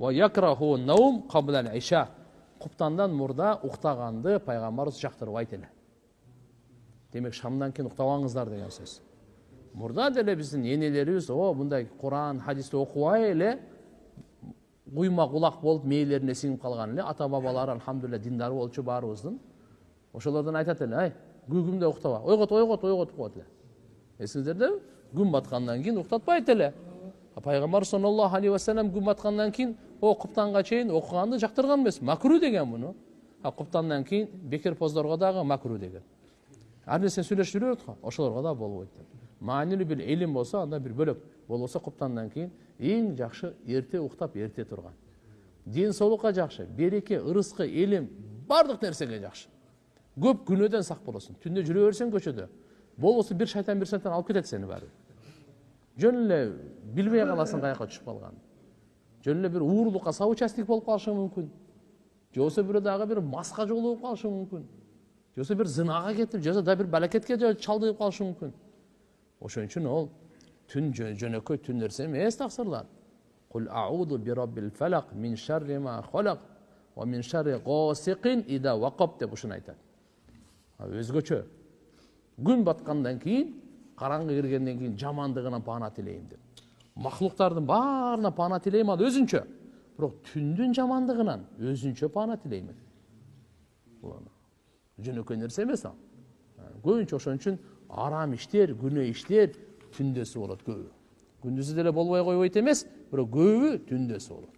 Ва якраху наум қабла ал-иша. Құптандан мұрда ұқтағанды пайғамбарымыз жақтырбайды эле. Демек шамдан кейін ұқтабаңыздар деген сөз. Мұрда деле біздің енелеріміз бұндай Құран, хадисті оқуай эле құйма құлақ болып мейлеріне сіңіп қалған эле. Ата бабалар алхамдулилля диндары болчу барыбыздын. Ошолордон айтат эле, ай, күгүмдө уктаба. Ойгот коет эле. Эсиңиздерде күн баткандан кийин уктатпайт эле. Пайгамбар саллаллаху алейхи ва саллям күн баткандан кийин куптанга чейин окуганды жактырган эмес. Макру деген муну. Куптандан кийин бекер поздорго дагы макру деген. Ар нерсе сүйлөшүп жүрөт го, ошолорго да болбойт. Маанилүү бир илим болсо, анда бир бөлөк. Болбосо куптандан кийин эң жакшы эрте уктап, эрте турган. Ден соолукка жакшы, береке, ырыскы, илим бардык нерсеге жакшы. Көп күнөөдөн сак болосуң. Түндө жүрө берсең көчөдө. Болбосо бир шайтан алып кетет сени баары. Жөн эле билбей каласың каяка түшүп калган. Жөн эле бир уурулукка соучастник болуп калышың мүмкүн. Же болбосо бирөө дагы бир маска жолуп калышың мүмкүн. Же болбосо бир зынага кетип, же болбосо да бир балакетке чалдыгып калышың мүмкүн. Ошон үчүн ол түн жөнөкөй түн нерсе эмес тапсырлар. Кул а'уду би раббил фалак мин шарри ма халак ва мин шарри гасиқин ида вақаб деп ушуну айтат. Өзгөчө. Күн баткандан кийин, караңгы киргенден кийин жамандыгынан пана тилейм деп. Махлуктардын баарына пана тилейм, ал өзүнчө. Бирок түндүн жамандыгынан өзүнчө пана тилейм. Жөнөкөй нерсе эмес ал. Көбүнчө ошон үчүн арам иштер, күнөө иштер түндөсү болот көбү. Күндүзү деле болбой койбойт эмес, бирок көбү түндөсү болот.